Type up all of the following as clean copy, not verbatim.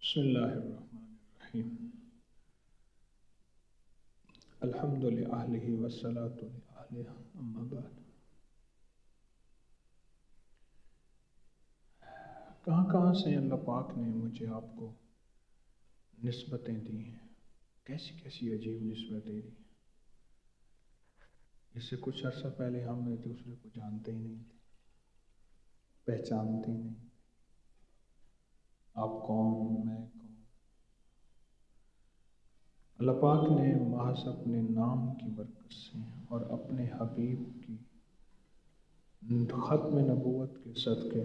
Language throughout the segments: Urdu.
بسم اللہ الرحمن الرحیم الحمد للہ والصلاة للہ اما بعد۔ کہاں کہاں سے اللہ پاک نے مجھے آپ کو نسبتیں دی ہیں، کیسی کیسی عجیب نسبتیں دی۔ اس سے کچھ عرصہ پہلے ہم ایک دوسرے کو جانتے ہی نہیں تھے، پہچانتے ہی نہیں، آپ کون میں کون۔ اللہ پاک نے محض اپنے نام کی برکت سے اور اپنے حبیب کی ختم نبوت کے صدقے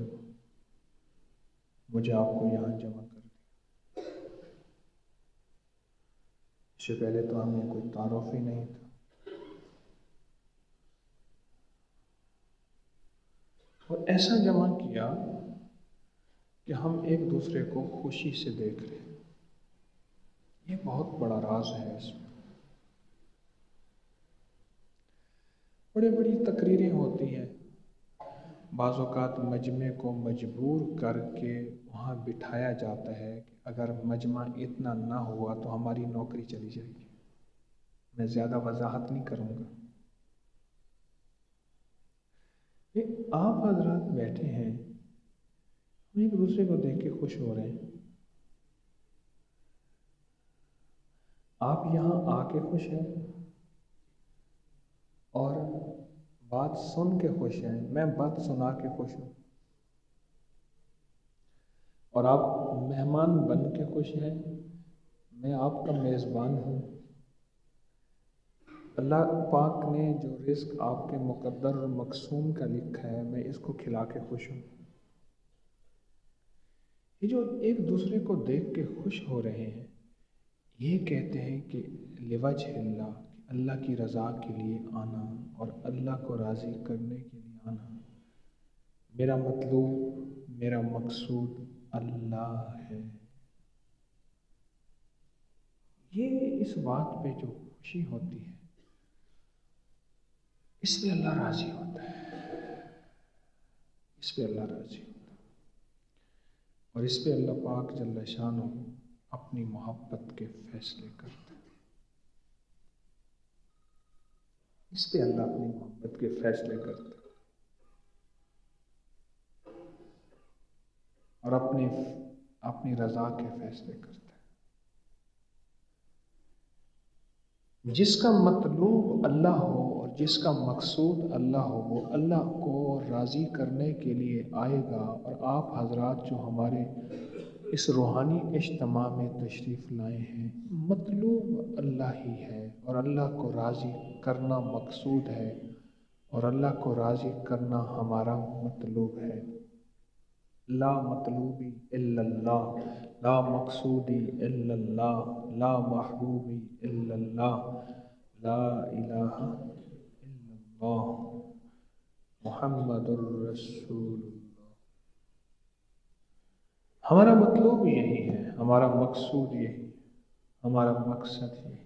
مجھے آپ کو یہاں جمع کر دیا۔ اس سے پہلے تو ہمیں کوئی تعارف ہی نہیں تھا، اور ایسا جمع کیا کہ ہم ایک دوسرے کو خوشی سے دیکھ رہے ہیں۔ یہ بہت بڑا راز ہے۔ اس میں بڑی بڑی تقریریں ہوتی ہیں، بعض اوقات مجمع کو مجبور کر کے وہاں بٹھایا جاتا ہے کہ اگر مجمع اتنا نہ ہوا تو ہماری نوکری چلی جائے گی۔ میں زیادہ وضاحت نہیں کروں گا۔ یہ آپ حضرات بیٹھے ہیں، ہم ایک دوسرے کو دیکھ کے خوش ہو رہے ہیں۔ آپ یہاں آ کے خوش ہیں اور بات سن کے خوش ہیں، میں بات سنا کے خوش ہوں، اور آپ مہمان بن کے خوش ہیں، میں آپ کا میزبان ہوں۔ اللہ پاک نے جو رزق آپ کے مقدر اور مقسوم کا لکھا ہے، میں اس کو کھلا کے خوش ہوں۔ یہ جو ایک دوسرے کو دیکھ کے خوش ہو رہے ہیں، یہ کہتے ہیں کہ لوجہ اللہ، اللہ کی رضا کے لیے آنا اور اللہ کو راضی کرنے کے لیے آنا۔ میرا مطلوب، میرا مقصود اللہ ہے۔ یہ اس بات پہ جو خوشی ہوتی ہے، اس پہ اللہ راضی ہوتا ہے، اس پہ اللہ راضی ہوتا ہے، اور اس پہ اللہ پاک جل شانہ اپنی محبت کے فیصلے کرتا ہے۔ اس پہ اللہ اپنی محبت کے فیصلے کرتا ہے اور اپنی رضا کے فیصلے کرتا ہے۔ جس کا مطلوب اللہ ہو اور جس کا مقصود اللہ ہو، وہ اللہ کو راضی کرنے کے لیے آئے گا۔ اور آپ حضرات جو ہمارے اس روحانی اجتماع میں تشریف لائے ہیں، مطلوب اللہ ہی ہے، اور اللہ کو راضی کرنا مقصود ہے، اور اللہ کو راضی کرنا ہمارا مطلوب ہے۔ لا مطلوبی الا اللہ، لا مقصودی الا اللہ، لا محبوبی الا اللہ، لا الہ الا اللہ، محمد الرسول اللہ۔ ہمارا مطلوب یہی ہے، ہمارا مقصود یہی، ہمارا مقصد یہی۔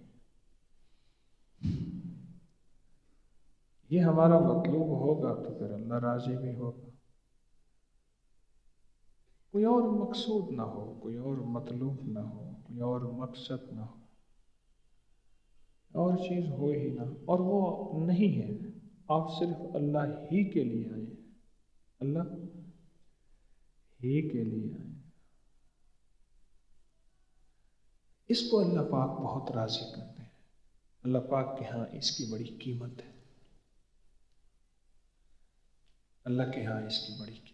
یہ ہمارا مطلوب ہوگا تو پھر اللہ راضی بھی ہوگا۔ کوئی اور مقصود نہ ہو، کوئی اور مطلوب نہ ہو، کوئی اور مقصد نہ ہو، اور چیز ہو ہی نہ، اور وہ نہیں ہے۔ آپ صرف اللہ ہی کے لیے آئے ہیں، اللہ ہی کے لیے آئے ہیں۔ اس کو اللہ پاک بہت راضی کرتے ہیں۔ اللہ پاک کے ہاں اس کی بڑی قیمت ہے، اللہ کے ہاں اس کی بڑی قیمت ہے۔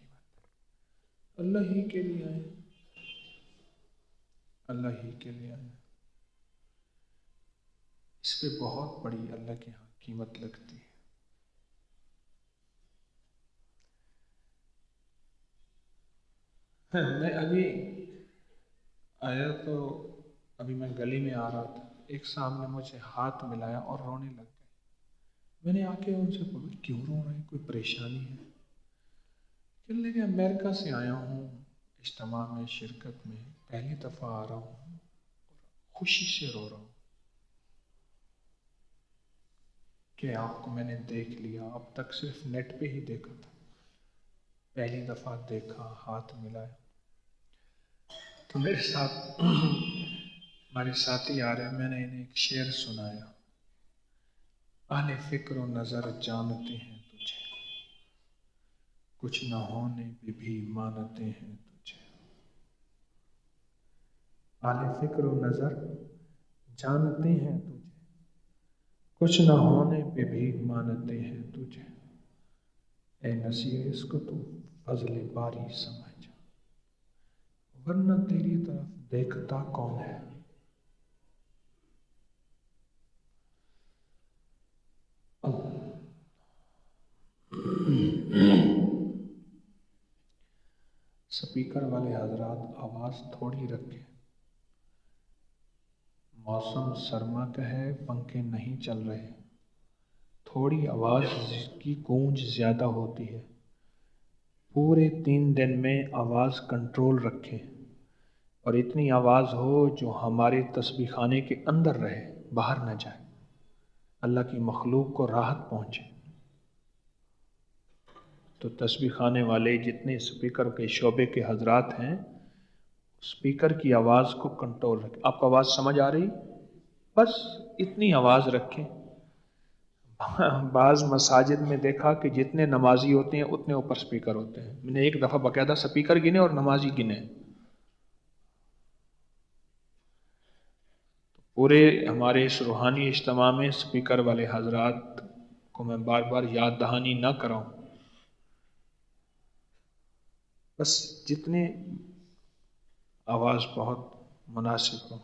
اللہ ہی کے لیے آئے، اللہ ہی کے لیے آئے، اس پہ بہت بڑی اللہ کے ہاں قیمت لگتی ہے۔ میں ابھی آیا تو ابھی میں گلی میں آ رہا تھا، ایک سامنے مجھے ہاتھ ملایا اور رونے لگ گئے۔ میں نے آ کے ان سے پوچھا کیوں رو رہے ہیں، کوئی پریشانی ہے؟ کہنے لگے امریکہ سے آیا ہوں، اجتماع میں شرکت میں پہلی دفعہ آ رہا ہوں، خوشی سے رو رہا ہوں کہ آپ کو میں نے دیکھ لیا، اب تک صرف نیٹ پہ ہی دیکھا تھا، پہلی دفعہ دیکھا، ہاتھ ملایا۔ تو میرے ساتھ ہمارے ساتھی آ رہے ہیں، میں نے انہیں ایک شعر سنایا، اہل فکر و نظر جانتے ہیں تجھے، کچھ نہ ہونے پہ بھی مانتے ہیں تجھے۔ اہل فکر و نظر جانتے ہیں تجھے، کچھ نہ ہونے پہ بھی مانتے ہیں تجھے، اے نصیر اس کو تو فضل باری سمجھ، ورنہ تیری طرف دیکھتا کون ہے۔ سپیکر والے حضرات آواز تھوڑی رکھیں، موسم سرما کا ہے، پنکھے نہیں چل رہے، تھوڑی آواز کی گونج زیادہ ہوتی ہے۔ پورے 3 دن میں آواز کنٹرول رکھیں اور اتنی آواز ہو جو ہمارے تسبیح خانے کے اندر رہے، باہر نہ جائے، اللہ کی مخلوق کو راحت پہنچے۔ تو تسبیح خانے والے جتنے سپیکر کے شعبے کے حضرات ہیں، سپیکر کی آواز کو کنٹرول رکھیں۔ آپ کو آواز سمجھ آ رہی؟ بس اتنی آواز رکھیں۔ بعض مساجد میں دیکھا کہ جتنے نمازی ہوتے ہیں اتنے اوپر سپیکر ہوتے ہیں۔ میں نے ایک دفعہ باقاعدہ سپیکر گنے اور نمازی گنے۔ پورے ہمارے اس روحانی اجتماع میں سپیکر والے حضرات کو میں بار بار یاد دہانی نہ کراؤں، بس جتنے آواز بہت مناسب ہو۔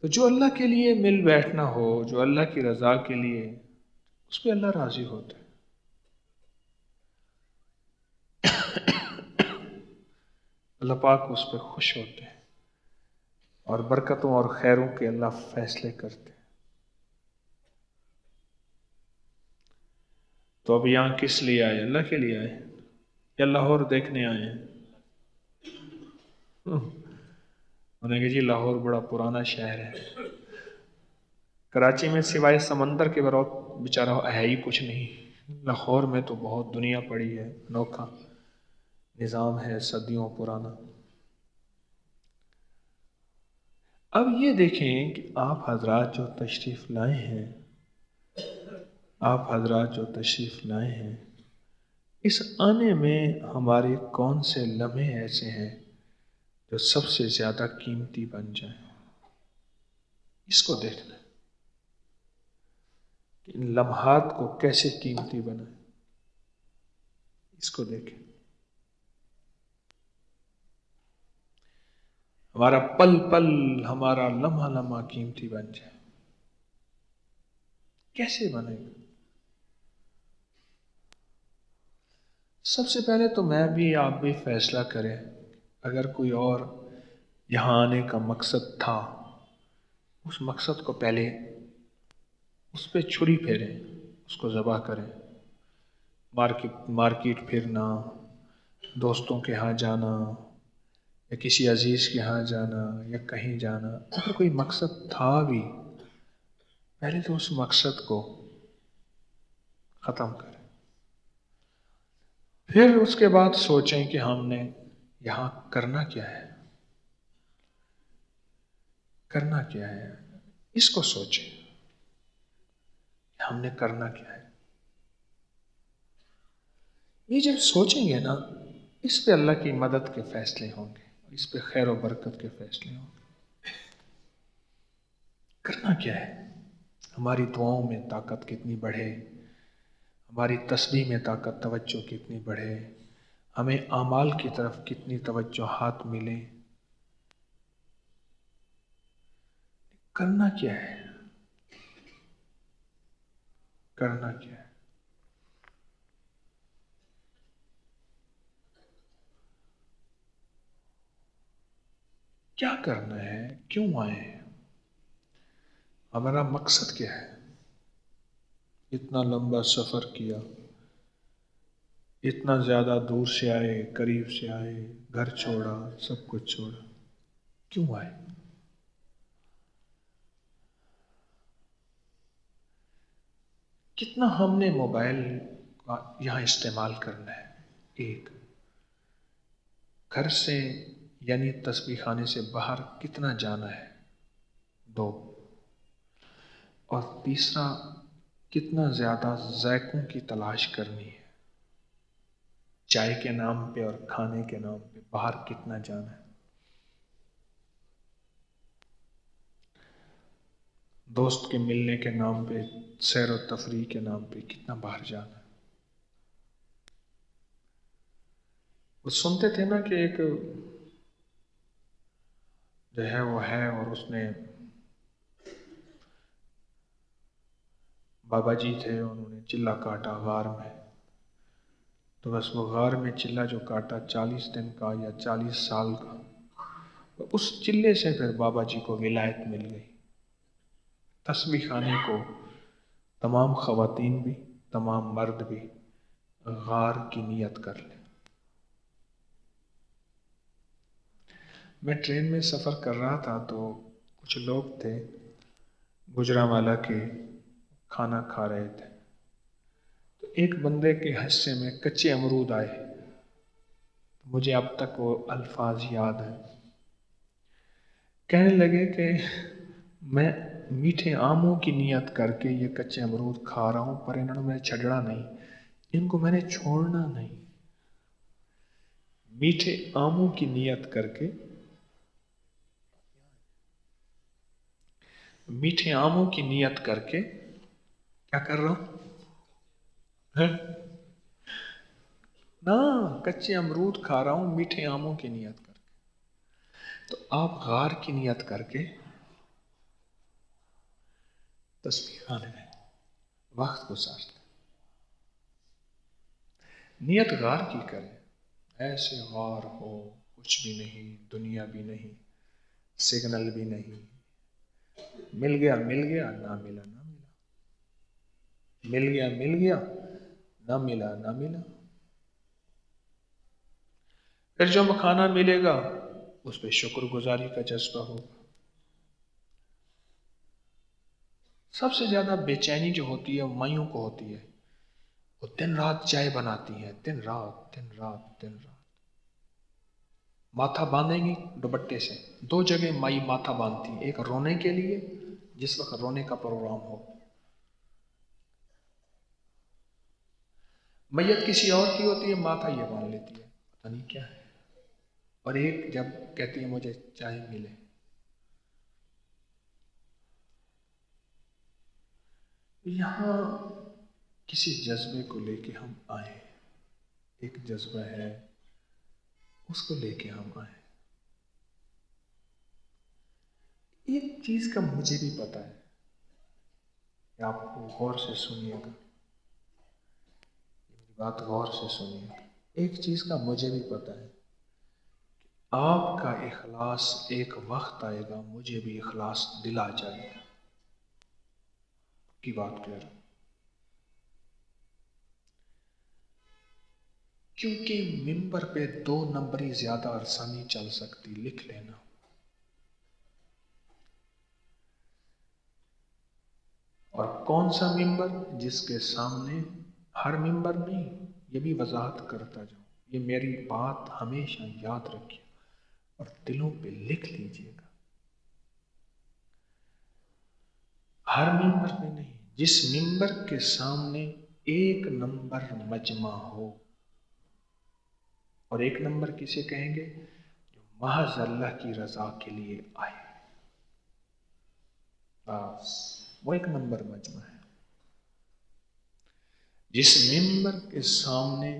تو جو اللہ کے لیے مل بیٹھنا ہو، جو اللہ کی رضا کے لیے، اس پہ اللہ راضی ہوتا ہے۔ اللہ پاک اس پہ خوش ہوتے ہیں اور برکتوں اور خیروں کے اللہ فیصلے کرتے ہیں۔ تو اب یہاں کس لیے آئے؟ اللہ کے لیے آئے یا لاہور دیکھنے آئے ہیں؟ انہوں نے کہا جی لاہور بڑا پرانا شہر ہے، کراچی میں سوائے سمندر کے بیچارہ ہے ہی کچھ نہیں، لاہور میں تو بہت دنیا پڑی ہے، انوکھا نظام ہے صدیوں پرانا۔ اب یہ دیکھیں کہ آپ حضرات جو تشریف لائے ہیں، اس آنے میں ہمارے کون سے لمحے ایسے ہیں جو سب سے زیادہ قیمتی بن جائیں؟ اس کو دیکھنا ہے کہ ان لمحات کو کیسے قیمتی بنائیں، اس کو دیکھیں۔ ہمارا پل پل، ہمارا لمحہ لمحہ قیمتی بن جائے، کیسے بنے گا؟ سب سے پہلے تو میں بھی آپ بھی فیصلہ کریں، اگر کوئی اور یہاں آنے کا مقصد تھا، اس مقصد کو پہلے اس پہ چھری پھیریں، اس کو ذبح کریں۔ مارکیٹ پھرنا، دوستوں کے ہاں جانا یا کسی عزیز کے ہاں جانا یا کہیں جانا، اگر کوئی مقصد تھا بھی، پہلے تو اس مقصد کو ختم کریں، پھر اس کے بعد سوچیں کہ ہم نے یہاں کرنا کیا ہے، کرنا کیا ہے، اس کو سوچیں کہ ہم نے کرنا کیا ہے۔ یہ جب سوچیں گے نا، اس پہ اللہ کی مدد کے فیصلے ہوں گے، اس پہ خیر و برکت کے فیصلے ہوں گے۔ کرنا کیا ہے؟ ہماری دعاؤں میں طاقت کتنی بڑھے، ہماری تسبیح میں طاقت توجہ کتنی بڑھے، ہمیں اعمال کی طرف کتنی توجہات ملیں۔ کرنا کیا ہے؟ کرنا کیا ہے؟ کیا کرنا ہے؟ کیوں آئے ہیں؟ ہمارا مقصد کیا ہے؟ اتنا لمبا سفر کیا، اتنا زیادہ دور سے آئے، قریب سے آئے، گھر چھوڑا، سب کچھ چھوڑا، کیوں آئے؟ کتنا ہم نے موبائل یہاں استعمال کرنا ہے. ایک، گھر سے یعنی تسبیح خانے سے باہر کتنا جانا ہے. 2، اور تیسرا، کتنا زیادہ ذائقوں کی تلاش کرنی ہے. چائے کے نام پہ اور کھانے کے نام پہ باہر کتنا جانا ہے. دوست کے ملنے کے نام پہ، سیر و تفریح کے نام پہ کتنا باہر جانا ہے. وہ سنتے تھے نا کہ ایک جو ہے وہ ہے، اور اس نے بابا جی تھے، انہوں نے چلہ کاٹا غار میں، تو بس وہ غار میں چلہ جو کاٹا 40 دن کا یا 40 سال کا، اس چلے سے پھر بابا جی کو ولایت مل گئی. تسبیح خانے کو تمام خواتین بھی، تمام مرد بھی غار کی نیت کر لیں. میں ٹرین میں سفر کر رہا تھا تو کچھ لوگ تھے گجرانوالہ کے، کھانا کھا رہے تھے، تو ایک بندے کے حصے میں کچے امرود آئے. مجھے اب تک وہ الفاظ یاد ہیں. کہنے لگے کہ میں میٹھے آموں کی نیت کر کے یہ کچے امرود کھا رہا ہوں، پر انہوں نے مجھے چھڑنا نہیں، ان کو میں نے چھوڑنا نہیں. میٹھے آموں کی نیت کر کے، میٹھے آموں کی نیت کر کے کیا کر رہا ہوں نا، کچے امرود کھا رہا ہوں میٹھے آموں کی نیت کر کے. تو آپ غار کی نیت کر کے تسبیح خانے میں وقت گزارتے. نیت غار کی کریں، ایسے غار ہو کچھ بھی نہیں، دنیا بھی نہیں، سگنل بھی نہیں، مل گیا مل گیا، نہ ملا نہ ملا، مل گیا مل گیا، نہ ملا نہ ملا. پھر جو کھانا ملے گا اس پہ شکر گزاری کا جذبہ ہوگا. سب سے زیادہ بے چینی جو ہوتی ہے مائیوں کو ہوتی ہے، وہ دن رات چائے بناتی ہیں، دن رات دن رات دن رات. ماتھا باندھیں گی دوپٹے سے، 2 جگہ مائی ماتھا باندھتی ہیں، ایک رونے کے لیے جس وقت رونے کا پروگرام ہو، میت کسی اور کی ہوتی ہے، ماتھا یہ باندھ لیتی ہے، پتہ نہیں کیا ہے، اور ایک جب کہتی ہے مجھے چائے ملے. یہاں کسی جذبے کو لے کے ہم آئے، ایک جذبہ ہے اس کو لے کے ہم آئے. ایک چیز کا مجھے بھی پتہ ہے کہ آپ کو غور سے سنیے گا، میری بات غور سے سنیے گا. ایک چیز کا مجھے بھی پتہ ہے، آپ کا اخلاص ایک وقت آئے گا مجھے بھی اخلاص دل آ جائے گا کی بات کر رہا ہوں. کیونکہ ممبر پہ 2 نمبری زیادہ عرصہ نہیں چل سکتی، لکھ لینا. اور کون سا ممبر؟ جس کے سامنے، ہر ممبر نہیں، یہ بھی وضاحت کرتا جاؤں، یہ میری بات ہمیشہ یاد رکھیے اور دلوں پہ لکھ لیجئے گا. ہر ممبر پہ نہیں، جس ممبر کے سامنے 1 نمبر مجمع ہو. اور 1 نمبر کسے کہیں گے؟ جو محض اللہ کی رضا کے لیے آئے، بس وہ 1 نمبر مجمع ہے. جس ممبر کے سامنے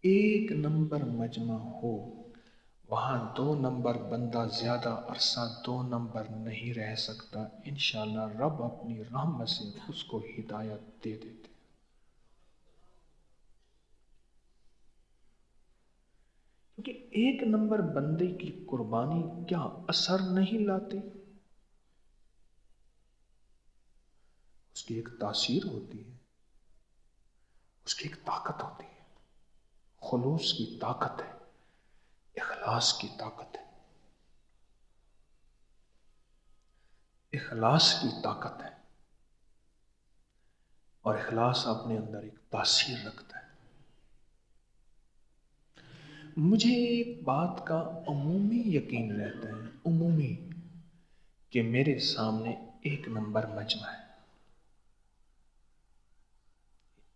1 نمبر مجمع ہو، وہاں 2 نمبر بندہ زیادہ عرصہ 2 نمبر نہیں رہ سکتا. انشاءاللہ رب اپنی رحمت سے اس کو ہدایت دے دیتے. کیونکہ 1 نمبر بندے کی قربانی کیا اثر نہیں لاتی؟ اس کی ایک تاثیر ہوتی ہے، اس کی ایک طاقت ہوتی ہے. خلوص کی طاقت ہے، اخلاص کی طاقت ہے، اخلاص کی طاقت ہے. اور اخلاص اپنے اندر ایک تاثیر رکھتا ہے. مجھے ایک بات کا عمومی یقین رہتا ہے، عمومی، کہ میرے سامنے ایک نمبر مجمع ہے،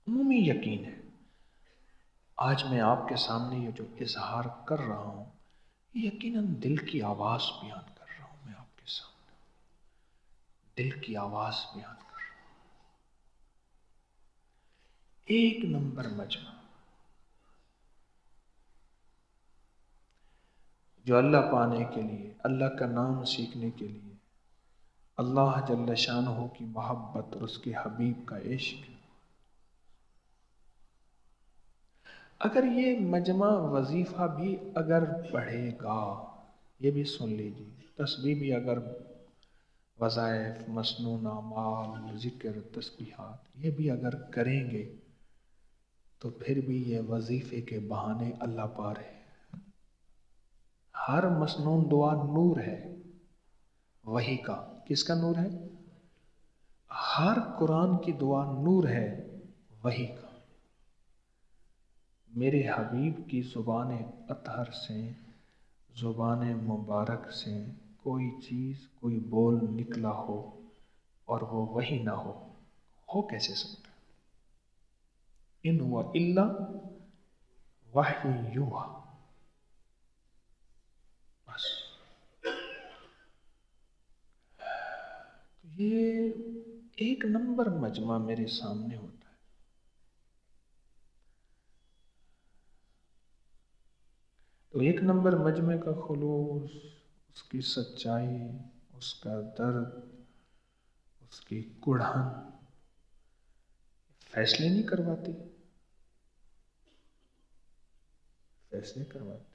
عمومی یقین ہے۔ آج میں آپ کے سامنے یہ جو اظہار کر رہا ہوں، یقیناً دل کی آواز بیان کر رہا ہوں، میں آپ کے سامنے دل کی آواز بیان کر رہا ہوں۔ ایک نمبر مجمع جو اللہ پانے کے لیے، اللہ کا نام سیکھنے کے لیے، اللہ جل شانہ کی محبت اور اس کے حبیب کا عشق، اگر یہ مجمع وظیفہ بھی اگر پڑھے گا، یہ بھی سن لیجیے، تسبیح بھی اگر، وظائف، مسنون اعمال، ذکر، تسبیحات، یہ بھی اگر کریں گے تو پھر بھی یہ وظیفے کے بہانے اللہ پا رہے ہیں۔ ہر مسنون دعا نور ہے، وحی کا، کس کا نور ہے؟ ہر قرآن کی دعا نور ہے، وحی کا۔ میرے حبیب کی زبان اطہر سے، زبان مبارک سے کوئی چیز، کوئی بول نکلا ہو اور وہ وحی نہ ہو کیسے سکتا؟ ان ہوا الا وحی یوحی، بس۔ یہ ایک نمبر مجمع میرے سامنے ہوتا ہے۔ تو ایک نمبر مجمع کا خلوص، اس کی سچائی، اس کا درد، اس کی کڑھن فیصلے نہیں کرواتی، فیصلے کرواتے،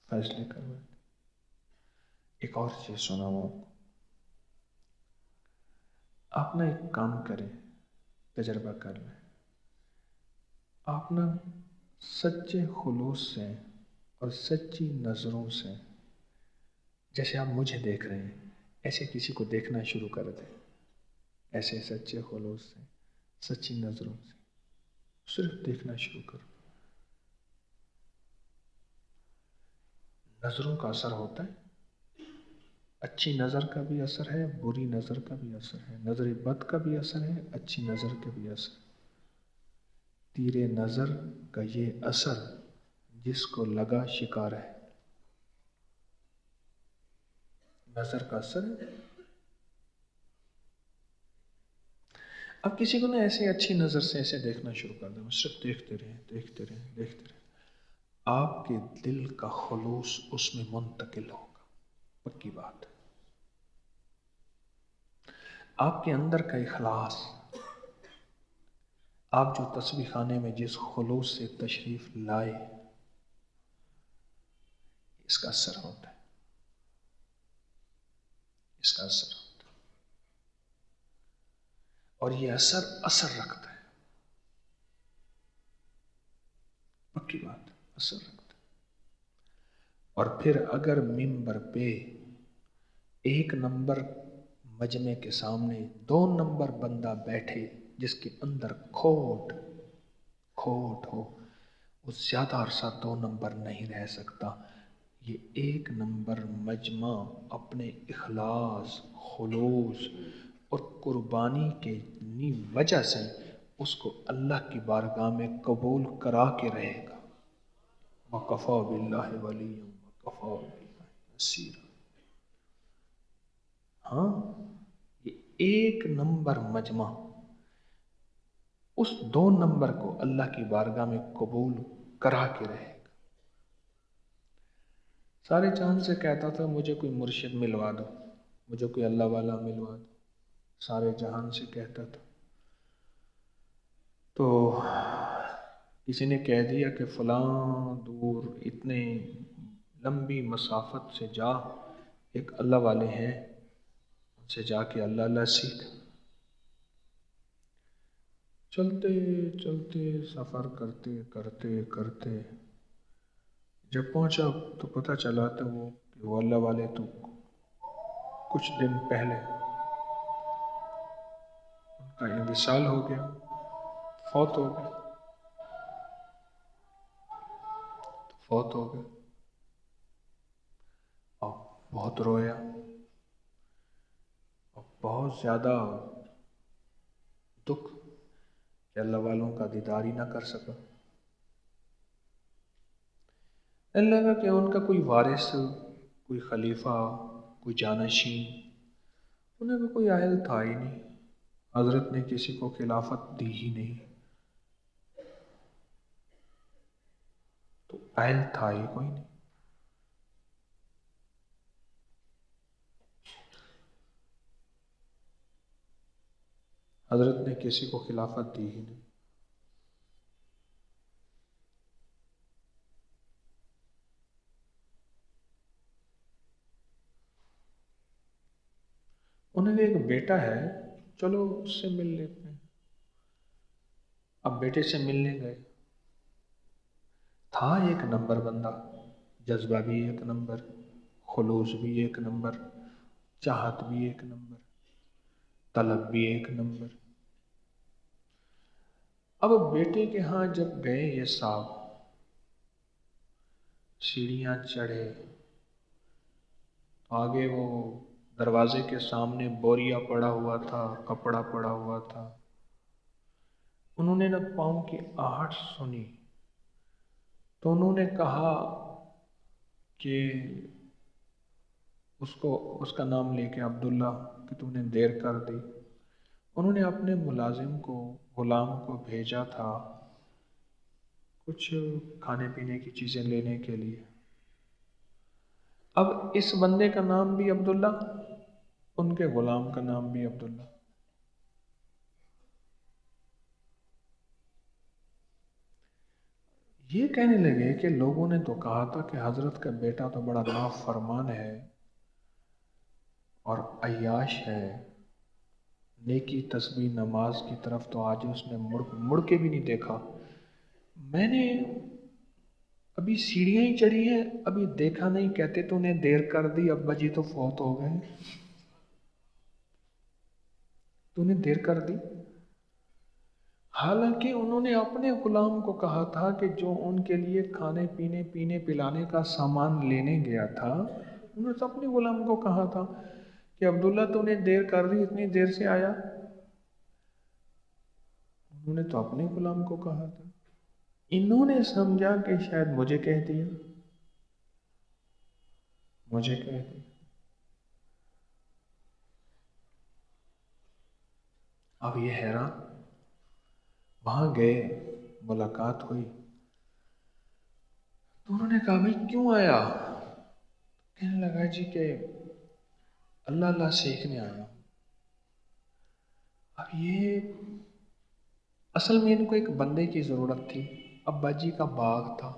فیصلے کرواتے۔ ایک اور چیز سناؤں آپ نا، ایک کام کریں، تجربہ کر لیں، آپ نا سچے خلوص سے اور سچی نظروں سے، جیسے آپ مجھے دیکھ رہے ہیں ایسے کسی کو دیکھنا شروع کر دیں، ایسے سچے خلوص سے، سچی نظروں سے صرف دیکھنا شروع کرو۔ نظروں کا اثر ہوتا ہے، اچھی نظر کا بھی اثر ہے، بری نظر کا بھی اثر ہے، نظر بد کا بھی اثر ہے، اچھی نظر کا بھی اثر ہے۔ تیر نظر کا یہ اثر جس کو لگا شکار ہے، نظر کا اثر ہے۔ اب کسی کو نا ایسے اچھی نظر سے ایسے دیکھنا شروع کر دیں، صرف دیکھتے رہیں، دیکھتے رہیں، دیکھتے رہیں، آپ کے دل کا خلوص اس میں منتقل ہوگا، پکی بات ہے۔ آپ کے اندر کا اخلاص، آپ جو تسبیح خانے میں جس خلوص سے تشریف لائے، اس کا اثر ہوتا ہے، اس کا اثر ہوتا ہے، اور یہ اثر رکھتا ہے، پکی بات، اثر رکھتا ہے۔ اور پھر اگر منبر پہ ایک نمبر مجمع کے سامنے 2 نمبر بندہ بیٹھے جس کے اندر کھوٹ ہو، وہ زیادہ عرصہ 2 نمبر نہیں رہ سکتا۔ یہ ایک نمبر مجمع اپنے اخلاص، خلوص اور قربانی کے وجہ سے اس کو اللہ کی بارگاہ میں قبول کرا کے رہے گا۔ وَكَفَى بِاللَّهِ وَلِيًّا وَكَفَى بِاللَّهِ نَصِيرًا۔ ہاں، یہ ایک نمبر مجمع اس 2 نمبر کو اللہ کی بارگاہ میں قبول کرا کے رہے گا۔ سارے چاند سے کہتا تھا مجھے کوئی مرشد ملوا دو، مجھے کوئی اللہ والا ملوا دو، سارے جہان سے کہتا تھا۔ تو کسی نے کہہ دیا کہ فلاں دور اتنے لمبی مسافت سے جا، ایک اللہ والے ہیں، ان سے جا کے اللہ اللہ سیکھ۔ چلتے چلتے سفر کرتے کرتے کرتے جب پہنچا تو پتہ چلا تو وہ اللہ والے تو کچھ دن پہلے ان کا انتقال ہو گیا، فوت ہو گیا۔ فوت ہو گئے اور بہت رویا اور بہت زیادہ دکھ کہ اللہ والوں کا دیدار ہی نہ کر سکا۔ لگا کہ ان کا کوئی وارث، کوئی خلیفہ، کوئی جانشین، انہیں بھی کوئی اہل تھا ہی نہیں۔ حضرت نے کسی کو خلافت دی ہی نہیں، تو اہل تھا ہی کوئی نہیں۔ حضرت نے کسی کو خلافت دی ہی نہیں۔ انہیں ایک بیٹا ہے، چلو اس سے مل لیتے ہیں۔ اب بیٹے سے ملنے گئے، تھا ایک نمبر بندہ، جذبہ بھی ایک نمبر، خلوص بھی ایک نمبر، چاہت بھی ایک نمبر، طلب بھی ایک نمبر۔ اب بیٹے کے ہاں جب گئے یہ صاحب، سیڑھیاں چڑھے، آگے وہ دروازے کے سامنے بوریا پڑا ہوا تھا، کپڑا پڑا ہوا تھا۔ انہوں نے نہ پاؤں کی آہٹ سنی تو انہوں نے کہا کہ اس کا نام لے کے عبداللہ، کہ تم نے دیر کر دی۔ انہوں نے اپنے ملازم کو، غلام کو بھیجا تھا کچھ کھانے پینے کی چیزیں لینے کے لیے۔ اب اس بندے کا نام بھی عبداللہ، ان کے غلام کا نام بھی عبداللہ۔ یہ کہنے لگے کہ لوگوں نے تو کہا تھا کہ حضرت کا بیٹا تو بڑا نافرمان ہے اور عیاش ہے، نیکی تسبیح نماز کی طرف تو آج اس نے مڑ کے بھی نہیں دیکھا۔ میں نے ابھی سیڑھیاں ہی چڑھی ہیں، ابھی دیکھا نہیں، کہتے تو نے دیر کر دی، ابا جی تو فوت ہو گئے، تو نے دیر کر دی۔ حالانکہ انہوں نے اپنے غلام کو کہا تھا کہ جو ان کے لیے کھانے پینے پلانے کا سامان لینے گیا تھا، انہوں نے اپنے غلام کو کہا تھا کہ عبداللہ تو نے دیر کر دی، اتنی دیر سے آیا۔ انہوں نے تو اپنے غلام کو کہا تھا۔ انہوں نے سمجھا کہ شاید مجھے کہہ دیا، مجھے کہہ دیا۔ اب یہ حیران، وہاں گئے، ملاقات ہوئی تو انہوں نے کہا بھائی کیوں آیا؟ کہنے لگا جی کہ اللہ سیکھنے آیا۔ اب یہ اصل میں ان کو ایک بندے کی ضرورت تھی۔ ابا جی کا باغ تھا،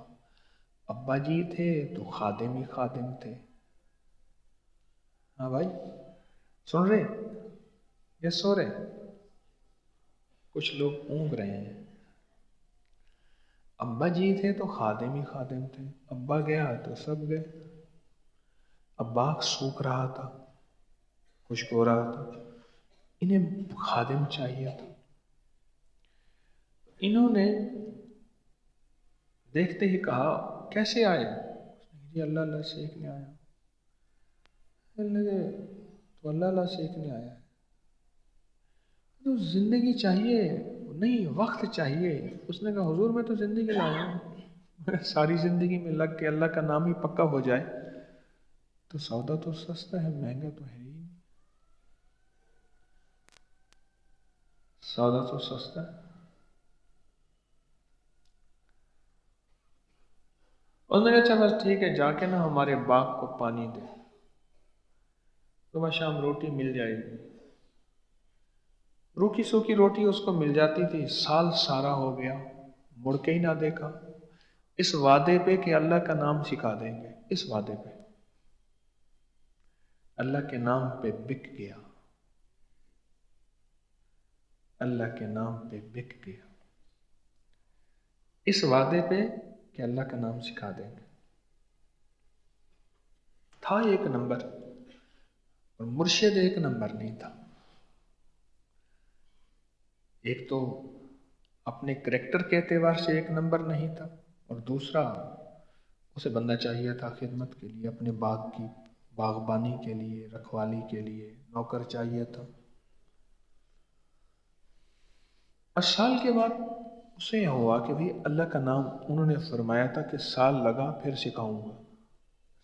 ابا جی تھے تو خادم ہی خادم تھے۔ ہاں بھائی سن رہے یا سو رہے؟ کچھ لوگ اونگ رہے ہیں۔ ابا جی تھے تو خادم ہی خادم تھے، ابا گیا تو سب گئے۔ اب باغ سوکھ رہا تھا، خشک ہو رہا تھا، انہیں خادم چاہیے تھا۔ انہوں نے دیکھتے ہی کہا کیسے آئے؟ جی اللہ سیکھنے آیا۔ لگے تو اللہ سیکھنے آیا ہے تو زندگی چاہیے؟ نہیں، وقت چاہیے۔ اس نے کہا حضور میں تو زندگی لایا ہوں، ساری زندگی میں لگ کے اللہ کا نام ہی پکا ہو جائے تو سودا تو سستا ہے، مہنگا تو ہے ہی نہیں۔ سودا تو سستا ہے۔ انہوں نے کہا اچھا بس ٹھیک ہے، جا کے نا ہمارے باغ کو پانی دے، صبح شام روٹی مل جائے گی۔ روکھی سوکھی روٹی اس کو مل جاتی تھی۔ سال سارا ہو گیا، مڑ کے ہی نہ دیکھا، اس وعدے پہ کہ اللہ کا نام سکھا دیں گے، اس وعدے پہ اللہ کے نام پہ بک گیا، اللہ کے نام پہ بک گیا، اس وعدے پہ کہ اللہ کا نام سکھا دیں گے۔ تھا ایک نمبر اور مرشد ایک نمبر نہیں تھا۔ ایک تو اپنے کریکٹر کے اعتبار سے ایک نمبر نہیں تھا، اور دوسرا اسے بندہ چاہیے تھا خدمت کے لیے، اپنے باغ کی باغبانی کے لیے، رکھوالی کے لیے نوکر چاہیے تھا۔ اور سال کے بعد اسے یہ ہوا کہ بھی اللہ کا نام انہوں نے فرمایا تھا کہ سال لگا پھر سکھاؤں گا۔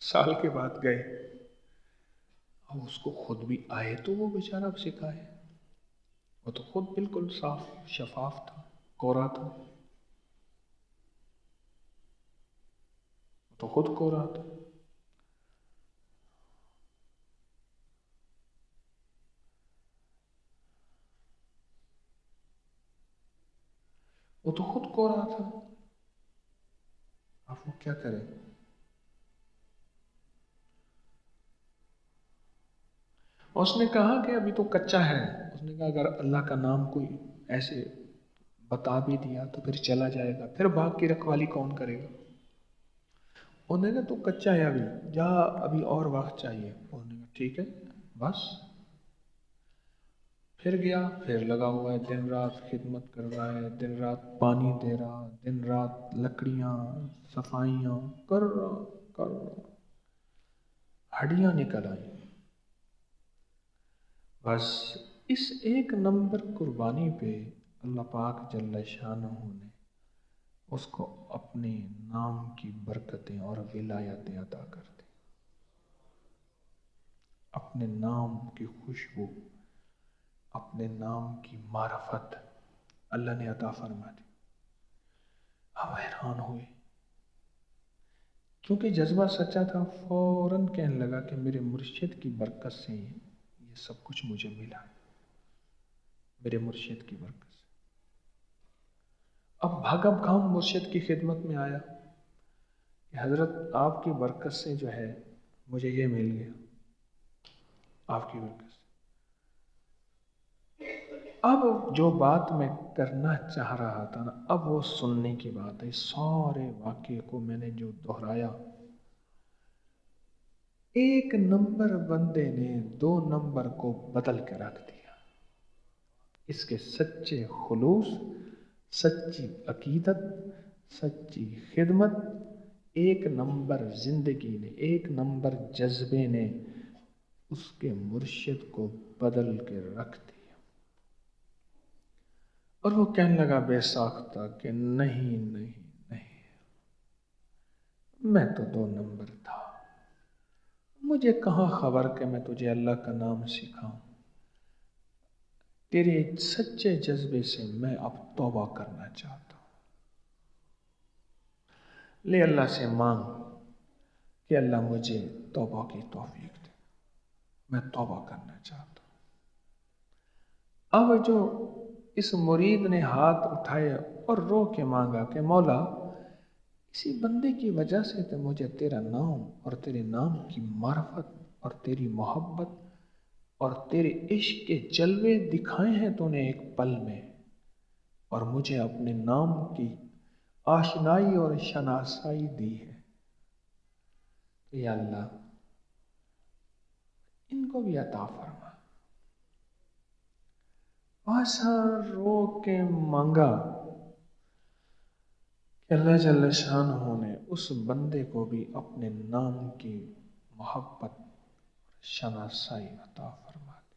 سال کے بعد گئے، اب اس کو خود بھی آئے تو وہ بیچارہ اب سکھائے، وہ تو خود بالکل صاف شفاف تھا، کورا تھا، تو خود کورا تھا۔ وہ تو خود کورا تھا، اب وہ کیا کرے؟ اس نے کہا کہ ابھی تو کچا ہے، اس نے کہا اگر اللہ کا نام کوئی ایسے بتا بھی دیا تو پھر چلا جائے گا، پھر باغ کی رکھوالی کون کرے گا؟ انہوں نے کہا تو کچا ہے، ابھی جا، ابھی اور وقت چاہیے۔ انہوں نے کہا ٹھیک ہے بس۔ پھر گیا، پھر لگا ہوا ہے، دن رات خدمت کر رہا ہے، دن رات پانی دے رہا، دن رات لکڑیاں صفائیاں کر رہا، ہڈیاں نکل آئیں۔ بس اس ایک نمبر قربانی پہ اللہ پاک جل شانہ نے اس کو اپنے نام کی برکتیں اور ولایتیں عطا کر دی، اپنے نام کی خوشبو، اپنے نام کی معرفت اللہ نے عطا فرما دی۔ ہم حیران ہوئے، کیونکہ جذبہ سچا تھا، فوراً کہنے لگا کہ میرے مرشد کی برکت سے یہ سب کچھ مجھے ملا، میرے مرشد کی برکت سے۔ اب بھاگم کھام مرشد کی خدمت میں آیا کہ حضرت آپ کی برکت سے جو ہے مجھے یہ مل گیا، آپ کی برکت سے۔ اب جو بات میں کرنا چاہ رہا تھا نا، اب وہ سننے کی بات ہے۔ سارے واقعے کو میں نے جو دہرایا، ایک نمبر بندے نے 2 نمبر کو بدل کے رکھ دیا۔ اس کے سچے خلوص، سچی عقیدت، سچی خدمت، ایک نمبر زندگی نے، ایک نمبر جذبے نے اس کے مرشد کو بدل کے رکھ دیا۔ اور وہ کہنے لگا بے ساختہ کہ نہیں نہیں نہیں، میں تو 2 نمبر تھا، مجھے کہاں خبر کہ میں تجھے اللہ کا نام سکھاؤں۔ تیرے سچے جذبے سے میں اب توبہ کرنا چاہتا ہوں، لے اللہ سے مانگ کہ اللہ مجھے توبہ کی توفیق دے، میں توبہ کرنا چاہتا ہوں۔ اب جو اس مرید نے ہاتھ اٹھائے اور رو کے مانگا کہ مولا، اسی بندے کی وجہ سے تو مجھے تیرا نام اور تیرے نام کی معرفت اور تیری محبت اور تیرے عشق کے جلوے دکھائے ہیں تو نے ایک پل میں، اور مجھے اپنے نام کی آشنائی اور شناسائی دی ہے۔ یا اللہ ان کو بھی عطا فرما۔ ایسا رو کے مانگا کہ اللہ جل شانہ نے اس بندے کو بھی اپنے نام کی محبت شناسائی عطا فرما دی۔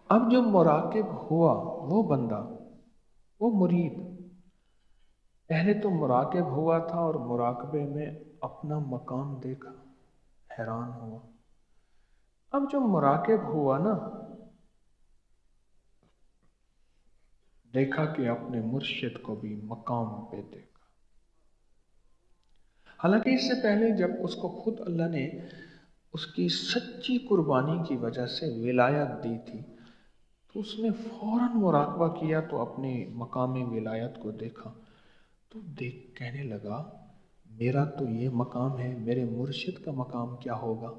اب جو مراقب ہوا وہ بندہ، وہ مرید، پہلے تو مراقب ہوا تھا اور مراقبے میں اپنا مقام دیکھا، حیران ہوا۔ اب جو مراقب ہوا نا، دیکھا کہ اپنے مرشد کو بھی مقام پہ دیکھا۔ حالانکہ اس سے پہلے جب اس کو خود اللہ نے اس کی سچی قربانی کی وجہ سے ولایت دی تھی تو اس نے فوراً مراقبہ کیا، تو اپنے مقام ولایت کو دیکھا تو کہنے لگا میرا تو یہ مقام ہے، میرے مرشد کا مقام کیا ہوگا؟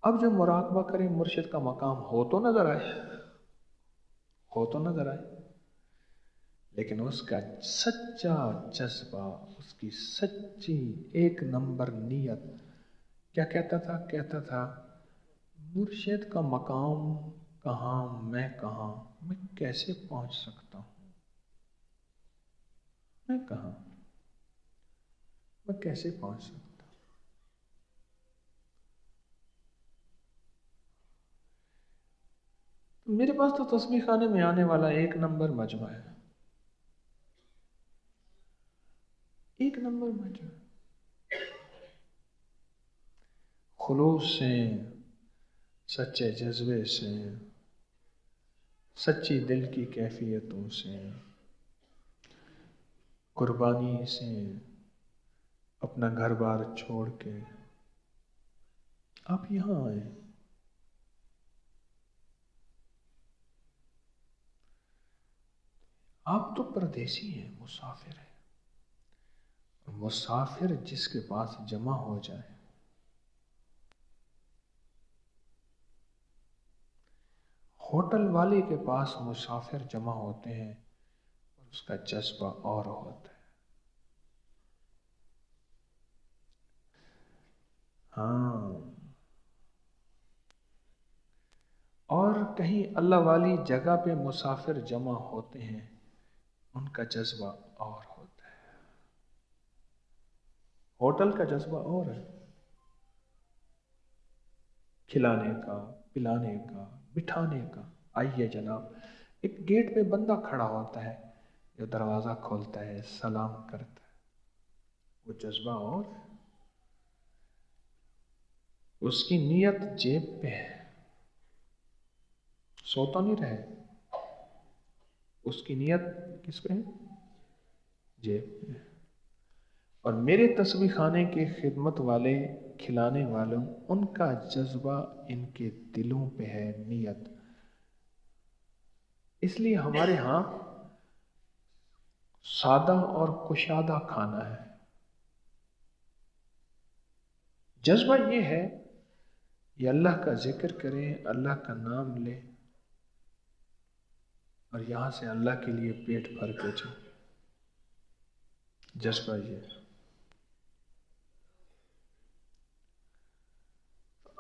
اب جو مراقبہ کرے مرشد کا مقام ہو تو نظر آئے، ہو تو نظر آئے، لیکن اس کا سچا جذبہ، اس کی سچی ایک نمبر نیت کیا کہتا تھا؟ کہتا تھا مرشد کا مقام کہاں، میں کہاں، میں کیسے پہنچ سکتا ہوں، میں کہاں؟ میں کیسے پہنچ سکتا؟ میرے پاس تو تسبیح خانے میں آنے والا ایک نمبر مجمع ہے، ایک نمبر مجمع، خلوص سے، سچے جذبے سے، سچی دل کی کیفیتوں سے، قربانی سے، اپنا گھر بار چھوڑ کے آپ یہاں آئے۔ آپ تو پردیسی ہیں، مسافر ہیں۔ مسافر جس کے پاس جمع ہو جائے، ہوٹل والے کے پاس مسافر جمع ہوتے ہیں اور اس کا جذبہ اور ہوتا ہے۔ ہاں، اور کہیں اللہ والی جگہ پہ مسافر جمع ہوتے ہیں، ان کا جذبہ اور ہوتا ہے۔ ہوٹل کا جذبہ اور ہے، کھلانے کا، پلانے کا، بٹھانے کا۔ آئیے جناب، ایک گیٹ پہ بندہ کھڑا ہوتا ہے جو دروازہ کھولتا ہے، سلام کرتا ہے، وہ جذبہ اور اس کی نیت جیب پہ ہے، سوتا نہیں رہے، اس کی نیت کس پہ ہے؟ جیب پہ۔ اور میرے تسبیح خانے کے خدمت والے، کھلانے والوں، ان کا جذبہ ان کے دلوں پہ ہے، نیت۔ اس لیے ہمارے ہاں سادہ اور کشادہ کھانا ہے۔ جذبہ یہ ہے، یہ اللہ کا ذکر کریں، اللہ کا نام لیں اور یہاں سے اللہ کے لیے پیٹ بھر کے جائیں۔ جذبہ یہ ہے۔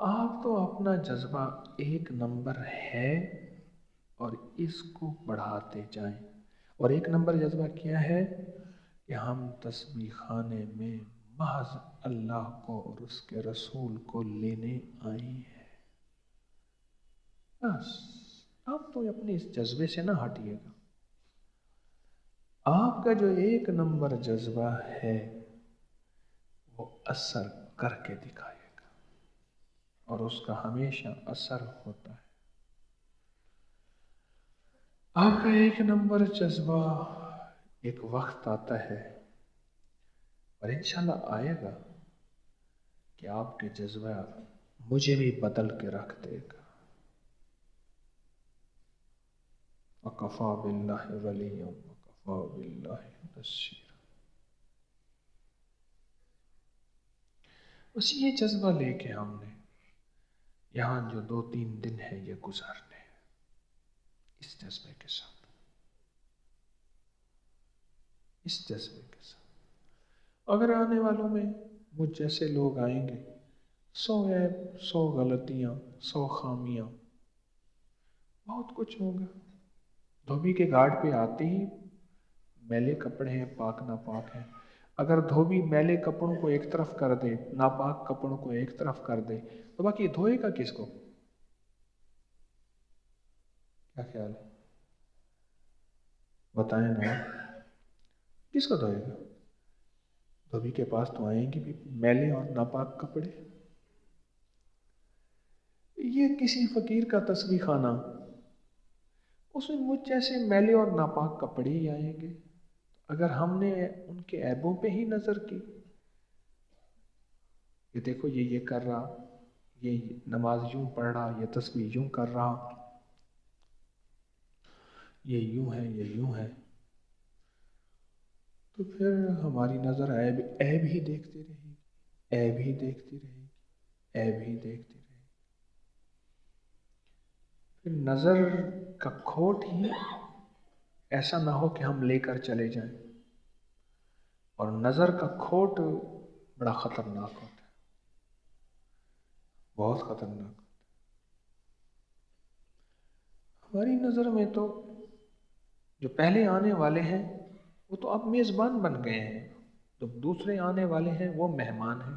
آپ تو اپنا جذبہ ایک نمبر ہے اور اس کو بڑھاتے جائیں۔ اور ایک نمبر جذبہ کیا ہے کہ ہم تسبیح خانے میں محض اللہ کو اور اس کے رسول کو لینے آئے ہیں۔ بس آپ تو اپنے اس جذبے سے نہ ہٹیے گا۔ آپ کا جو ایک نمبر جذبہ ہے وہ اثر کر کے دکھائے گا، اور اس کا ہمیشہ اثر ہوتا ہے۔ آپ کا ایک نمبر جذبہ ایک وقت آتا ہے اور انشاءاللہ آئے گا کہ آپ کے جذبہ مجھے بھی بدل کے رکھ دے گا۔ وَكَفَى بِاللَّهِ وَلِيًّا وَكَفَى بِاللَّهِ نَصِيرًا۔ بس یہ جذبہ لے کے ہم نے یہاں جو 2-3 دن ہے یہ گزارنے ہیں، اس جذبے کے ساتھ، اس جذبے کے ساتھ۔ اگر آنے والوں میں مجھ جیسے لوگ آئیں گے، 100 عیب، 100 غلطیاں، 100 خامیاں، بہت کچھ ہوگا۔ دھوبی کے گھاٹ پہ آتے ہی میلے کپڑے ہیں، پاک ناپاک ہیں۔ اگر دھوبی میلے کپڑوں کو ایک طرف کر دے، ناپاک کپڑوں کو ایک طرف کر دے، تو باقی دھوئے گا کس کو؟ کیا خیال ہے؟ بتائیں نا، کس کو دھوئے گا؟ دھوبی کے پاس تو آئیں گے بھی میلے اور ناپاک کپڑے۔ یہ کسی فقیر کا تسبیح خانہ، اس میں مجھ جیسے میلے اور ناپاک کپڑے ہی آئیں گے۔ اگر ہم نے ان کے عیبوں پہ ہی نظر کی، یہ دیکھو یہ کر رہا، یہ نماز یوں پڑھ رہا، یہ تسبیح یوں کر رہا، یہ یوں ہے، یہ یوں ہے، تو پھر ہماری نظر عیب ہی دیکھتی رہے گی، عیب ہی دیکھتی رہے گی، عیب ہی دیکھتی رہے گی۔ پھر نظر کا کھوٹ ہی ایسا نہ ہو کہ ہم لے کر چلے جائیں، اور نظر کا کھوٹ بڑا خطرناک ہوتا ہے، بہت خطرناک ہوتا ہے۔ ہماری نظر میں تو جو پہلے آنے والے ہیں وہ تو اب میزبان بن گئے ہیں، تو دوسرے آنے والے ہیں وہ مہمان ہیں۔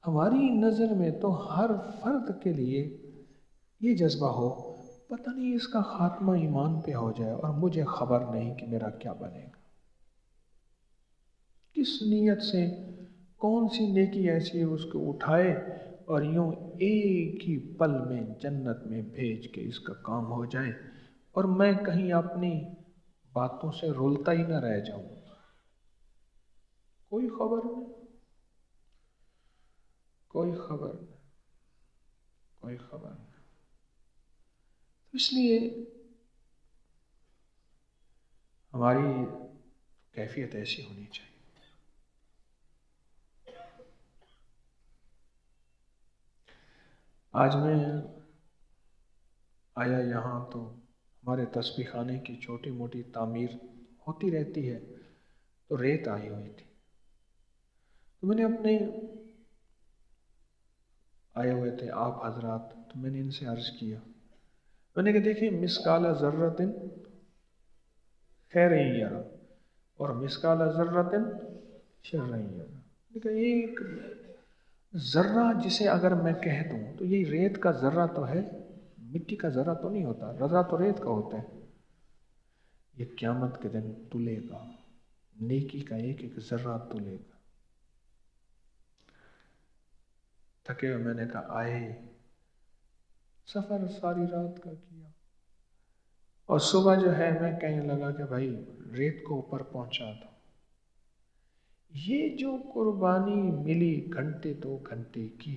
ہماری نظر میں تو ہر فرد کے لیے یہ جذبہ ہو، پتہ نہیں اس کا خاتمہ ایمان پہ ہو جائے اور مجھے خبر نہیں کہ میرا کیا بنے گا۔ کس نیت سے، کون سی نیکی ایسی ہے اس کو اٹھائے اور یوں ایک ہی پل میں جنت میں بھیج کے اس کا کام ہو جائے اور میں کہیں اپنی باتوں سے رولتا ہی نہ رہ جاؤں۔ کوئی خبر نہیں، کوئی خبر نہیں، کوئی خبر نہیں۔ اس لیے ہماری کیفیت ایسی ہونی چاہیے۔ آج میں آیا یہاں تو ہمارے تسبیح خانے کی چھوٹی موٹی تعمیر ہوتی رہتی ہے، تو ریت آئی ہوئی تھی، تو میں نے اپنے آئے ہوئے تھے آپ حضرات، تو میں نے ان سے عرض کیا، میں نے کہا دیکھیں مثقال ذرۃ خیر یرا اور مثقال ذرۃ شر یرا، ایک ذرہ جسے اگر میں کہہ دوں تو یہ ریت کا ذرہ تو ہے، مٹی کا ذرہ تو نہیں ہوتا، ذرہ تو ریت کا ہوتا ہے۔ یہ قیامت کے دن تلے گا، نیکی کا ایک ایک ذرہ تلے گا۔ تھکے ہوئے میں نے کہا آئے، سفر ساری رات کا کیا اور صبح جو ہے میں کہنے لگا کہ بھائی ریت کو اوپر پہنچا دو۔ یہ جو قربانی ملی گھنٹے 2 گھنٹے کی،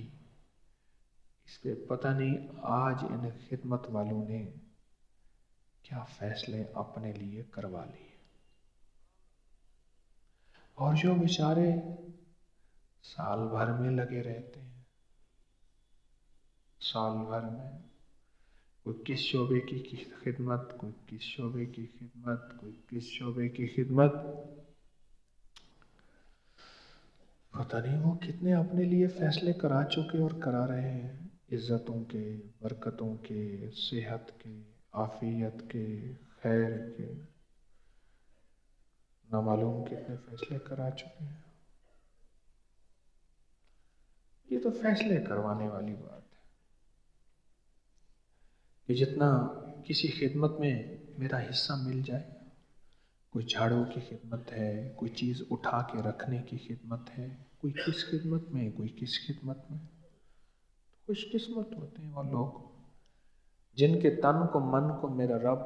اس پہ پتہ نہیں آج ان خدمت والوں نے کیا فیصلے اپنے لیے کروا لیے۔ اور جو بیچارے سال بھر میں لگے رہتے ہیں، سال بھر میں کوئی کس شعبے کی خدمت، کوئی کس شعبے کی خدمت، کوئی کس شعبے کی خدمت، پتہ نہیں وہ کتنے اپنے لیے فیصلے کرا چکے اور کرا رہے ہیں، عزتوں کے، برکتوں کے، صحت کے، عافیت کے، خیر کے، نہ معلوم کتنے فیصلے کرا چکے ہیں۔ یہ تو فیصلے کروانے والی بات ہے کہ جتنا کسی خدمت میں میرا حصہ مل جائے، کوئی جھاڑو کی خدمت ہے، کوئی چیز اٹھا کے رکھنے کی خدمت ہے، کوئی کس خدمت میں، کوئی کس خدمت میں، خوش قسمت ہوتے ہیں وہ لوگ جن کے تن کو من کو میرا رب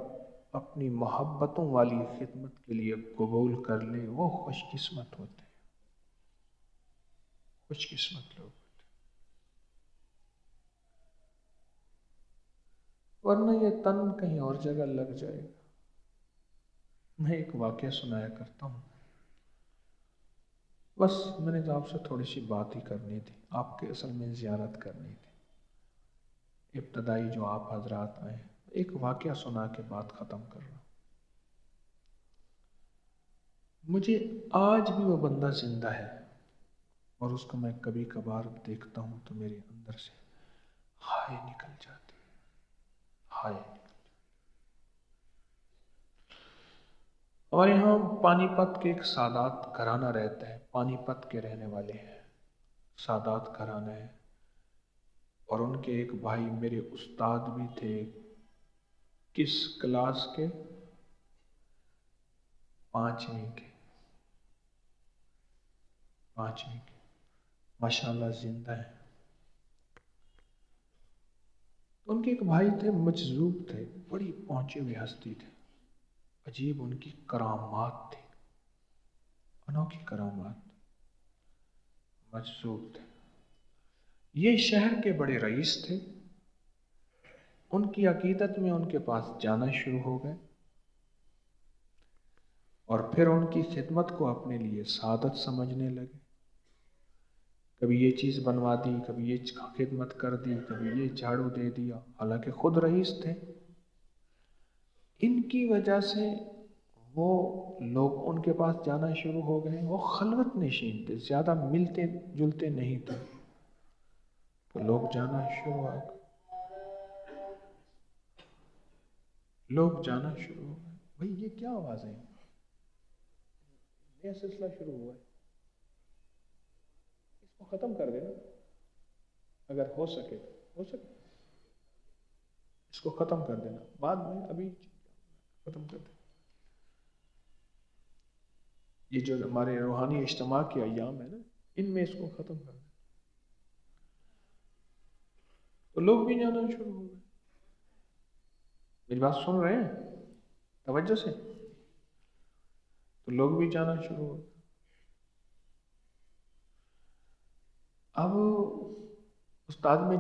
اپنی محبتوں والی خدمت کے لیے قبول کر لے، وہ خوش قسمت ہوتے ہیں، خوش قسمت لوگ ہوتے ہیں۔ ورنہ یہ تن کہیں اور جگہ لگ جائے گا۔ میں ایک واقعہ سنایا کرتا ہوں، بس میں نے تو آپ سے تھوڑی سی بات ہی کرنی تھی، آپ کے اصل میں زیارت کرنی تھی، ابتدائی جو آپ حضرات آئے، ایک واقعہ سنا کے بات ختم کر رہا ہوں۔ مجھے آج بھی وہ بندہ زندہ ہے اور اس کو میں کبھی کبھار دیکھتا ہوں تو میرے اندر سے ہائے نکل جاتی، ہائے۔ ہمارے یہاں پانی پت کے ایک سادات گھرانہ رہتا ہے، پانی پت کے رہنے والے ہیں، سادات گھرانہ ہے، اور ان کے ایک بھائی میرے استاد بھی تھے، کس کلاس کے؟ 5ویں کے، 5ویں کے، ماشاءاللہ زندہ ہیں۔ ان کے ایک بھائی تھے، مجذوب تھے، بڑی پہنچے ہوئے ہستی تھے، عجیب ان کی کرامات تھی، انوکھی کرامات، مجذوب تھے۔ یہ شہر کے بڑے رئیس تھے، ان کی عقیدت میں ان کے پاس جانا شروع ہو گئے اور پھر ان کی خدمت کو اپنے لیے سعادت سمجھنے لگے، کبھی یہ چیز بنوا دی، کبھی یہ خدمت کر دی، کبھی یہ جھاڑو دے دیا، حالانکہ خود رئیس تھے۔ ان کی وجہ سے وہ لوگ ان کے پاس جانا شروع ہو گئے، وہ خلوت نشین تھے، زیادہ ملتے جلتے نہیں تھے، تو لوگ جانا شروع ہو گئے، لوگ جانا شروع ہو گئے۔ بھئی یہ کیا آواز ہے؟ نیا سلسلہ شروع ہوا ہے، اس کو ختم کر دینا اگر ہو سکے، اس کو ختم کر دینا، بعد میں ابھی ختم کر دینا۔ یہ جو ہمارے روحانی اجتماع کے ایام ہے نا، ان میں اس کو ختم کر دینا۔ تو لوگ بھی جانا شروع ہو گئے۔ میری بات سن رہے ہیں توجہ سے؟ تو لوگ بھی جانا شروع ہو گئے۔ اب استاد میں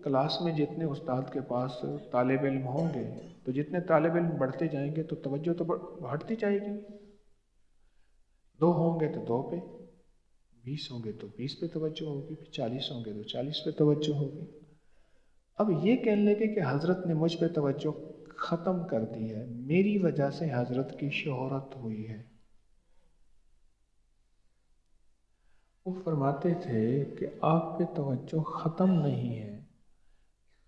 کلاس میں جتنے استاد کے پاس طالب علم ہوں گے، تو جتنے طالب علم بڑھتے جائیں گے تو توجہ تو بڑھتی جائے گی۔ 2 ہوں گے تو 2 پہ، 20 ہوں گے تو 20 پہ توجہ ہوگی، 40 ہوں گے تو 40 پہ توجہ ہوگی۔ اب یہ کہنے لگے کہ حضرت نے مجھ پہ توجہ ختم کر دی ہے، میری وجہ سے حضرت کی شہرت ہوئی ہے۔ وہ فرماتے تھے کہ آپ پہ توجہ ختم نہیں ہے،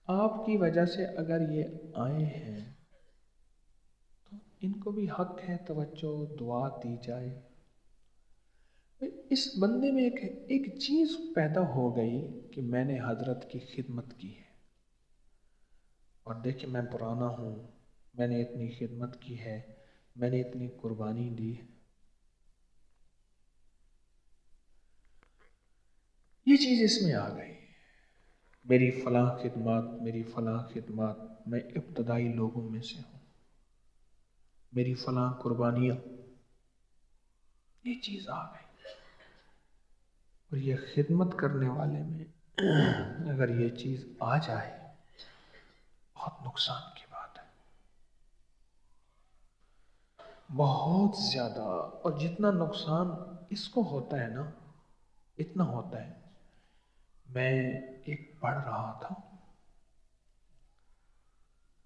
آپ کی وجہ سے اگر یہ آئے ہیں تو ان کو بھی حق ہے توجہ، دعا دی جائے۔ اس بندے میں ایک چیز پیدا ہو گئی کہ میں نے حضرت کی خدمت کی ہے، اور دیکھیں میں پرانا ہوں، میں نے اتنی خدمت کی ہے، میں نے اتنی قربانی دی ہے۔ یہ چیز اس میں آ گئی، میری فلاں خدمات، میں ابتدائی لوگوں میں سے ہوں، میری فلاں قربانیاں، یہ چیز آ گئی۔ اور یہ خدمت کرنے والے میں اگر یہ چیز آ جائے بہت نقصان کی بات ہے، بہت زیادہ۔ اور جتنا نقصان اس کو ہوتا ہے نا، اتنا ہوتا ہے۔ میں ایک پڑھ رہا تھا،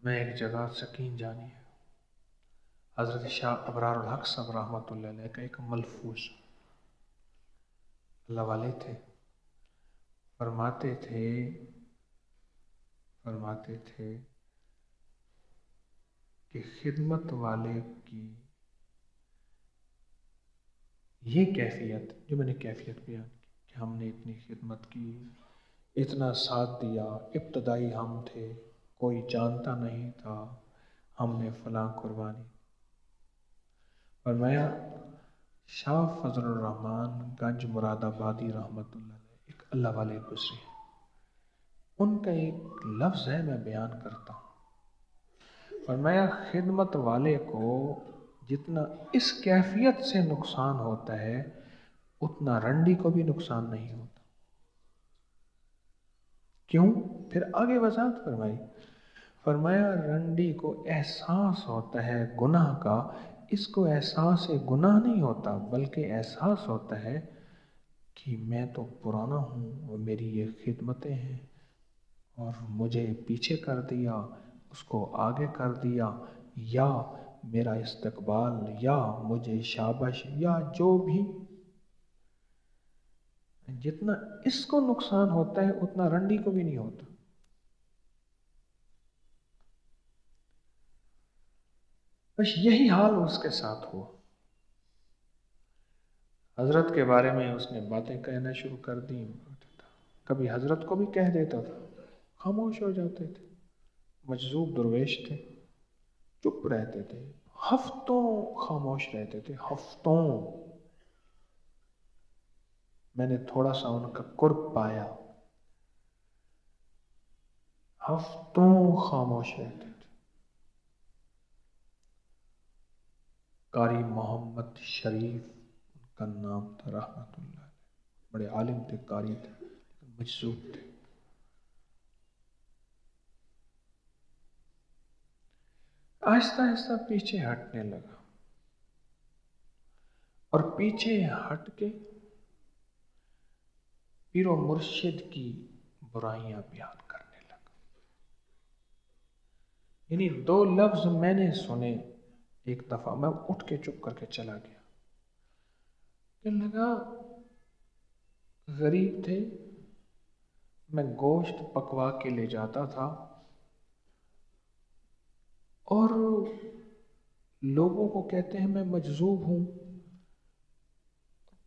میں ایک جگہ سکین جانی ہے، حضرت شاہ ابرار الحق صاحب رحمۃ اللہ علیہ کا ایک ملفوظ، اللہ والے تھے، فرماتے تھے کہ خدمت والے کی یہ کیفیت، جو میں نے کیفیت بیان کی کہ ہم نے اتنی خدمت کی، اتنا ساتھ دیا، ابتدائی ہم تھے، کوئی جانتا نہیں تھا، ہم نے فلاں قربانی۔ فرمایا شاہ فضل الرحمن گنج مراد آبادی رحمت اللہ علیہ، ایک اللہ والے گزرے، ان کا ایک لفظ ہے میں بیان کرتا ہوں۔ فرمایا خدمت والے کو جتنا اس کیفیت سے نقصان ہوتا ہے اتنا رنڈی کو بھی نقصان نہیں ہوتا۔ کیوں؟ پھر آگے وضاحت فرمائی، فرمایا رنڈی کو احساس ہوتا ہے گناہ کا، اس کو احساس گناہ نہیں ہوتا، بلکہ احساس ہوتا ہے کہ میں تو پرانا ہوں اور میری یہ خدمتیں ہیں، اور مجھے پیچھے کر دیا، اس کو آگے کر دیا، یا میرا استقبال، یا مجھے شابش، یا جو بھی، جتنا اس کو نقصان ہوتا ہے اتنا رنڈی کو بھی نہیں ہوتا۔ بس یہی حال اس کے ساتھ ہوا۔ حضرت کے بارے میں اس نے باتیں کہنا شروع کر دی، کبھی حضرت کو بھی کہہ دیتا تھا، خاموش ہو جاتے تھے، مجذوب درویش تھے، چپ رہتے تھے، ہفتوں خاموش رہتے تھے، ہفتوں۔ میں نے تھوڑا سا ان کا قرب پایا، ہفتوں خاموش رہتے تھے۔ قاری محمد شریف ان کا نام تھا رحمت اللہ علیہ، بڑے عالم تھے، قاری تھے، مجذوب تھے۔ آہستہ آہستہ پیچھے ہٹنے لگا، اور پیچھے ہٹ کے پیر و مرشد کی برائیاں بیان کرنے لگا۔ یعنی 2 لفظ میں نے سنے، ایک دفعہ میں اٹھ کے چپ کر کے چلا گیا، کہنے لگا غریب تھے، میں گوشت پکوا کے لے جاتا تھا، اور لوگوں کو کہتے ہیں میں مجذوب ہوں،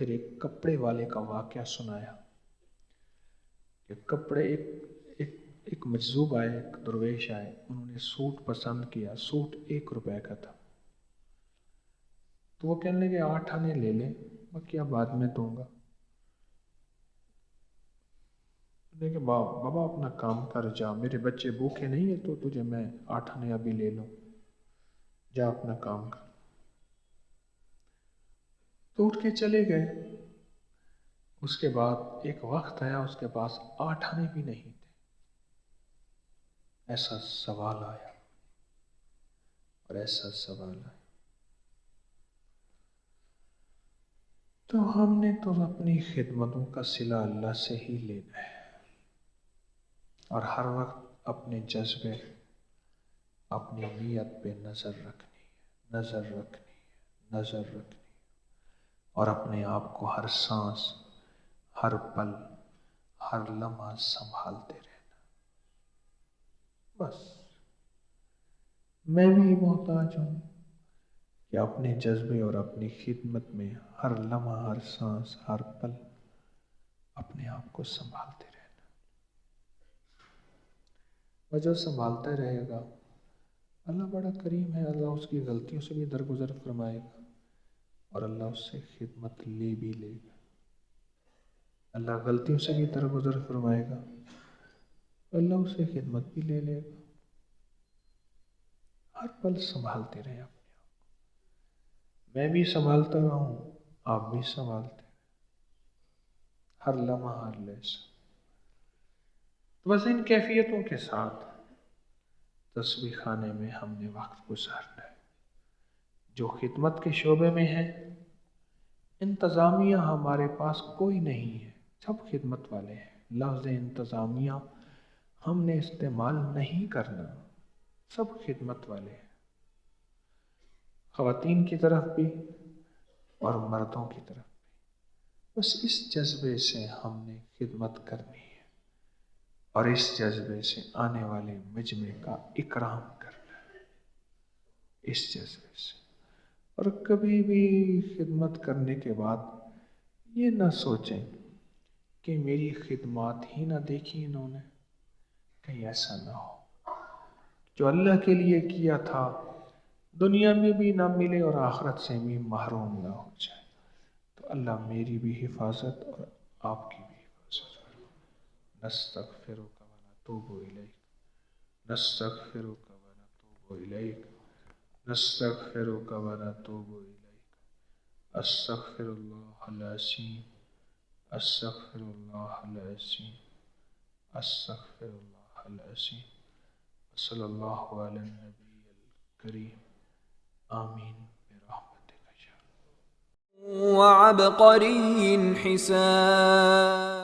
پھر ایک کپڑے والے کا واقعہ سنایا کہ کپڑے ایک مجذوب آئے، ایک درویش آئے، انہوں نے سوٹ پسند کیا، سوٹ 1 روپے کا تھا، تو وہ کہنے لگے 8 آنے لے لیں، میں کیا بعد میں دوں گا۔ کہ بابا اپنا کام کر جا، میرے بچے بھوکے نہیں ہیں تو تجھے میں 8 آنے ابھی لے لوں، جا اپنا کام کر۔ تو اٹھ کے چلے گئے۔ اس کے بعد ایک وقت آیا اس کے پاس 8 آنے بھی نہیں تھے۔ ایسا سوال آیا اور ایسا سوال آیا، تو ہم نے تو اپنی خدمتوں کا صلہ اللہ سے ہی لینا ہے، اور ہر وقت اپنے جذبے، اپنی نیت پہ نظر رکھنی ہے، نظر رکھنی ہے، نظر رکھنی ہے، اور اپنے آپ کو ہر سانس، ہر پل، ہر لمحہ سنبھالتے رہنا۔ بس میں بھی محتاج ہوں کہ اپنے جذبے اور اپنی خدمت میں ہر لمحہ، ہر سانس، ہر پل اپنے آپ کو سنبھالتے رہنا۔ وہ جو سنبھالتا رہے گا، اللہ بڑا کریم ہے، اللہ اس کی غلطیوں سے بھی درگزر فرمائے گا، اور اللہ اس سے خدمت لے بھی لے گا۔ اللہ غلطیوں سے بھی درگزر فرمائے گا، اللہ اس سے خدمت بھی لے لے گا۔ ہر پل سنبھالتے رہیں اپنے آپ کو، میں بھی سنبھالتا رہوں، آپ بھی سنبھالتے رہیں، ہر لمحہ، ہر لحظہ۔ تو بس ان کیفیتوں کے ساتھ تسبیح خانے میں ہم نے وقت گزارنا ہے۔ جو خدمت کے شعبے میں ہے، انتظامیہ ہمارے پاس کوئی نہیں ہے، سب خدمت والے ہیں۔ لفظ انتظامیہ ہم نے استعمال نہیں کرنا، سب خدمت والے ہیں، خواتین کی طرف بھی اور مردوں کی طرف بھی۔ بس اس جذبے سے ہم نے خدمت کرنی ہے، اور اس جذبے سے آنے والے مجمع کا اکرام کرنا ہے، اس جذبے سے۔ اور کبھی بھی خدمت کرنے کے بعد یہ نہ سوچیں کہ میری خدمات ہی نہ دیکھی انہوں نے، کہیں ایسا نہ ہو۔ جو اللہ کے لیے کیا تھا دنیا میں بھی نہ ملے اور آخرت سے بھی محروم نہ ہو جائے۔ تو اللہ میری بھی حفاظت اور آپ کی بھی حفاظت کرے۔ نستغفرک و نتوب الیک، نستغفرک و نتوب الیک، نستغفرک و نتوب الیک، استغفر اللہ العظیم، استغفر اللہ العظیم، استغفر اللہ العظیم، صلی اللہ علی النبی الکریم، آمین برحمتک یا اللہ۔ وعبقری حسان